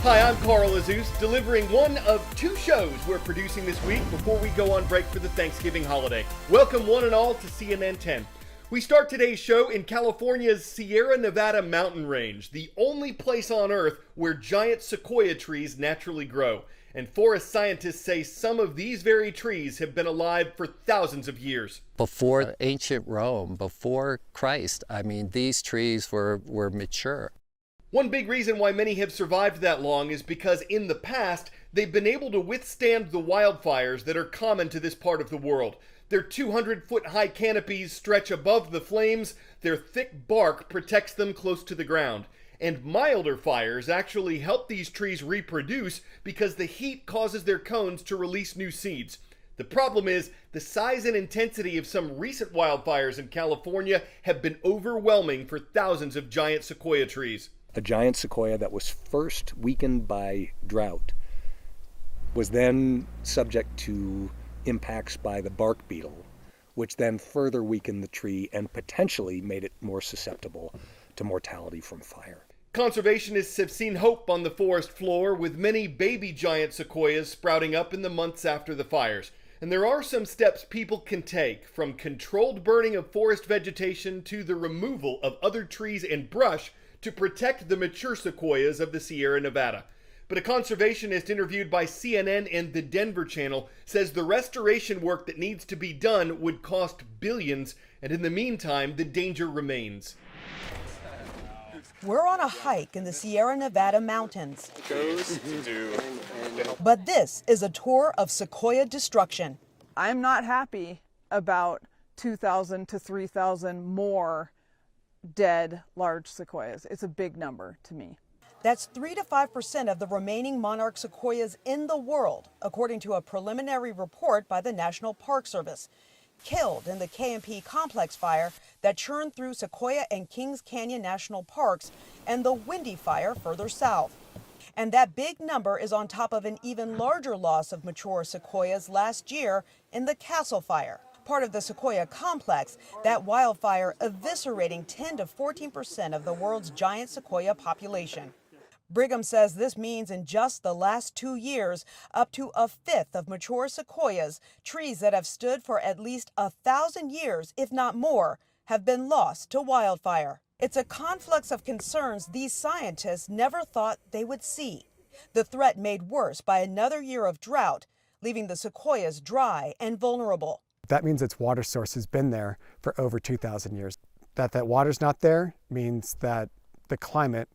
Hi, I'm Carl Azus, delivering one of two shows we're producing this week before we go on break for the Thanksgiving holiday. Welcome one and all to CNN 10. We start today's show in California's Sierra Nevada mountain range, the only place on Earth where giant sequoia trees naturally grow. And forest scientists say some of these very trees have been alive for thousands of years. Before ancient Rome, before Christ, these trees were mature. One big reason why many have survived that long is because in the past, they've been able to withstand the wildfires that are common to this part of the world. Their 200-foot-high canopies stretch above the flames, their thick bark protects them close to the ground. And milder fires actually help these trees reproduce because the heat causes their cones to release new seeds. The problem is, the size and intensity of some recent wildfires in California have been overwhelming for thousands of giant sequoia trees. A giant sequoia that was first weakened by drought was then subject to impacts by the bark beetle, which then further weakened the tree and potentially made it more susceptible to mortality from fire. Conservationists have seen hope on the forest floor, with many baby giant sequoias sprouting up in the months after the fires. And there are some steps people can take, from controlled burning of forest vegetation to the removal of other trees and brush to protect the mature sequoias of the Sierra Nevada. But a conservationist interviewed by CNN and the Denver Channel says the restoration work that needs to be done would cost billions, and in the meantime, the danger remains. We're on a hike in the Sierra Nevada mountains. But this is a tour of sequoia destruction. I'm not happy about 2,000 to 3,000 more dead large sequoias. It's a big number to me. That's 3 to 5% of the remaining monarch sequoias in the world, according to a preliminary report by the National Park Service, killed in the K&P complex fire that churned through Sequoia and Kings Canyon National Parks and the Windy Fire further south. And that big number is on top of an even larger loss of mature sequoias last year in the Castle Fire, part of the Sequoia complex, that wildfire eviscerating 10 to 14% of the world's giant sequoia population. Brigham says this means in just the last 2 years, up to a fifth of mature sequoias, trees that have stood for at least 1,000 years, if not more, have been lost to wildfire. It's a conflux of concerns these scientists never thought they would see. The threat made worse by another year of drought, leaving the sequoias dry and vulnerable. That means its water source has been there for over 2,000 years. That water's not there means that the climate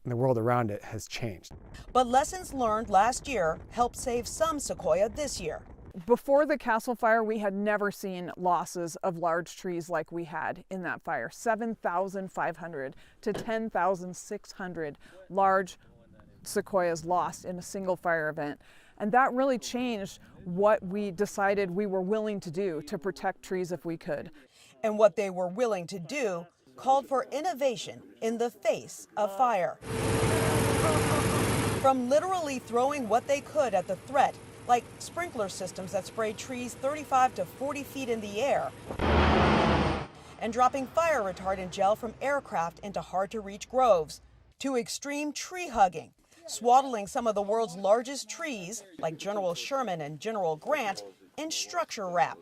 and the world around it has changed. But lessons learned last year helped save some sequoia this year. Before the Castle Fire, we had never seen losses of large trees like we had in that fire. 7,500 to 10,600 large sequoias lost in a single fire event. And that really changed what we decided we were willing to do to protect trees if we could. And what they were willing to do called for innovation in the face of fire. From literally throwing what they could at the threat, like sprinkler systems that spray trees 35 to 40 feet in the air, and dropping fire retardant gel from aircraft into hard-to-reach groves, to extreme tree hugging, swaddling some of the world's largest trees, like General Sherman and General Grant, in structure wrap.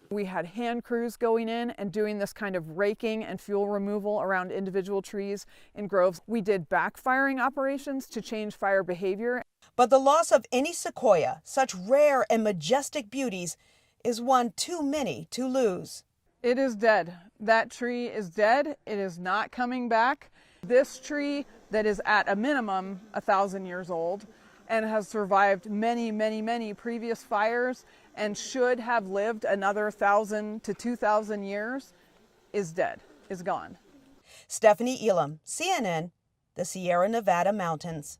We had hand crews going in and doing this kind of raking and fuel removal around individual trees in groves. We did backfiring operations to change fire behavior. But the loss of any sequoia, such rare and majestic beauties, is one too many to lose. It is dead. That tree is dead. It is not coming back. This tree that is at a minimum 1,000 years old and has survived many, many, many previous fires and should have lived another 1,000 to 2,000 years is dead, is gone. Stephanie Elam, CNN, the Sierra Nevada mountains.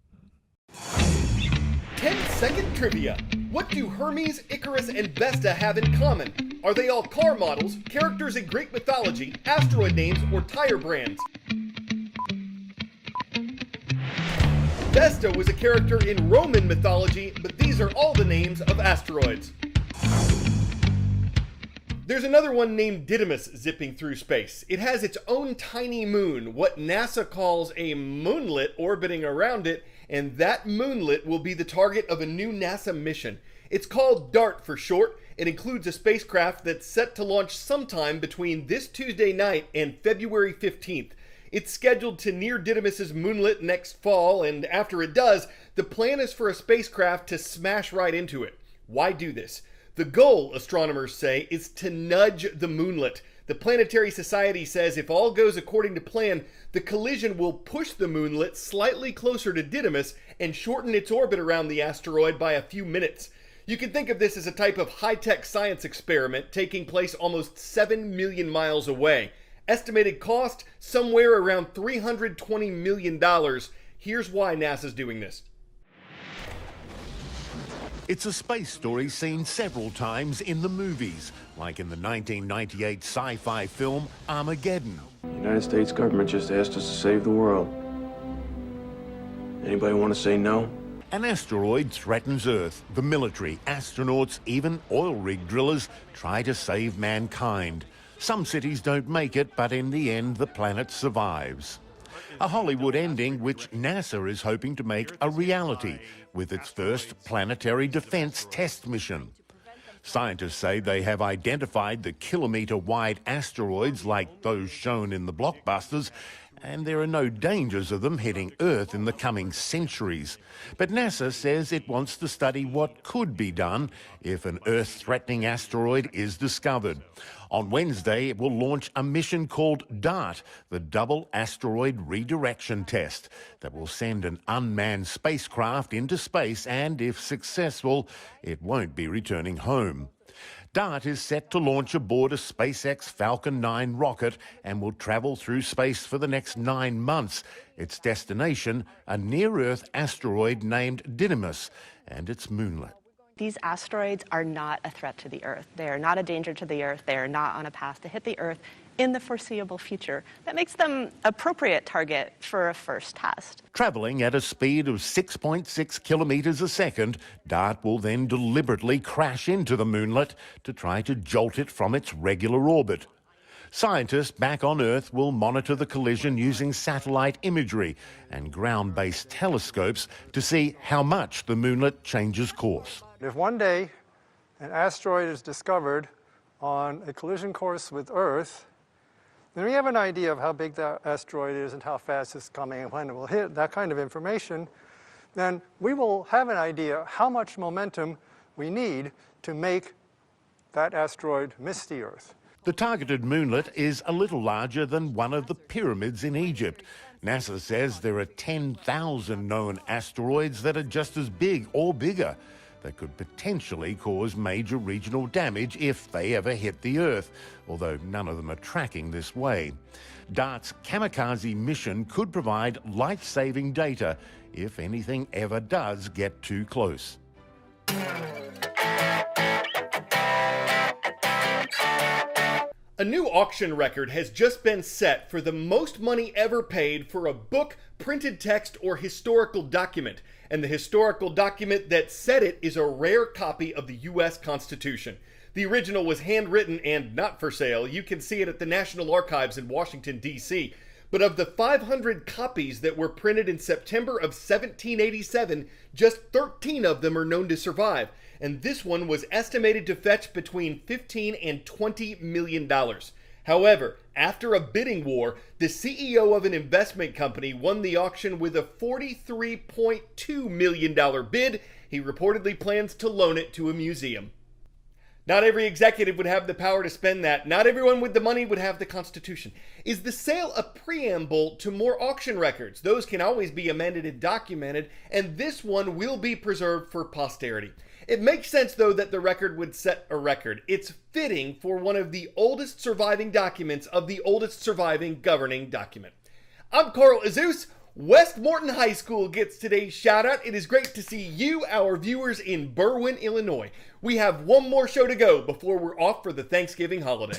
10-second trivia. What do Hermes, Icarus, and Vesta have in common? Are they all car models, characters in Greek mythology, asteroid names, or tire brands? Vesta was a character in Roman mythology, but these are all the names of asteroids. There's another one named Didymus zipping through space. It has its own tiny moon, what NASA calls a moonlet, orbiting around it, and that moonlet will be the target of a new NASA mission. It's called DART for short. It includes a spacecraft that's set to launch sometime between this Tuesday night and February 15th. It's scheduled to near Didymos's moonlet next fall, and after it does, the plan is for a spacecraft to smash right into it. Why do this? The goal, astronomers say, is to nudge the moonlet. The Planetary Society says if all goes according to plan, the collision will push the moonlet slightly closer to Didymos and shorten its orbit around the asteroid by a few minutes. You can think of this as a type of high-tech science experiment taking place almost 7 million miles away. Estimated cost, somewhere around $320 million. Here's why NASA's doing this. It's a space story seen several times in the movies, like in the 1998 sci-fi film Armageddon. The United States government just asked us to save the world. Anybody want to say no? An asteroid threatens Earth. The military, astronauts, even oil rig drillers try to save mankind. Some cities don't make it, but in the end, the planet survives. A Hollywood ending which NASA is hoping to make a reality with its first planetary defense test mission. Scientists say they have identified the kilometre-wide asteroids like those shown in the blockbusters, and there are no dangers of them hitting Earth in the coming centuries. But NASA says it wants to study what could be done if an Earth-threatening asteroid is discovered. On Wednesday, it will launch a mission called DART, the Double Asteroid Redirection Test, that will send an unmanned spacecraft into space, and if successful, it won't be returning home. DART is set to launch aboard a SpaceX Falcon 9 rocket and will travel through space for the next 9 months. Its destination, a near-Earth asteroid named Didymos and its moonlet. These asteroids are not a threat to the Earth. They are not a danger to the Earth. They are not on a path to hit the Earth in the foreseeable future. That makes them an appropriate target for a first test. Travelling at a speed of 6.6 kilometres a second, DART will then deliberately crash into the moonlet to try to jolt it from its regular orbit. Scientists back on Earth will monitor the collision using satellite imagery and ground-based telescopes to see how much the moonlet changes course. If one day an asteroid is discovered on a collision course with Earth, then we have an idea of how big that asteroid is and how fast it's coming and when it will hit, that kind of information. Then we will have an idea how much momentum we need to make that asteroid miss the Earth. The targeted moonlet is a little larger than one of the pyramids in Egypt. NASA says there are 10,000 known asteroids that are just as big or bigger, that could potentially cause major regional damage if they ever hit the Earth, although none of them are tracking this way. DART's kamikaze mission could provide life-saving data if anything ever does get too close. A new auction record has just been set for the most money ever paid for a book, printed text, or historical document. And the historical document that set it is a rare copy of the U.S. Constitution. The original was handwritten and not for sale. You can see it at the National Archives in Washington, D.C. But of the 500 copies that were printed in September of 1787, just 13 of them are known to survive. And this one was estimated to fetch between $15 and $20 million. However, after a bidding war, the CEO of an investment company won the auction with a $43.2 million bid. He reportedly plans to loan it to a museum. Not every executive would have the power to spend that. Not everyone with the money would have the Constitution. Is the sale a preamble to more auction records? Those can always be amended and documented, and this one will be preserved for posterity. It makes sense, though, that the record would set a record. It's fitting for one of the oldest surviving documents of the oldest surviving governing document. I'm Carl Azus. West Morton High School gets today's shout out. It is great to see you, our viewers in Berwyn, Illinois. We have one more show to go before we're off for the Thanksgiving holiday.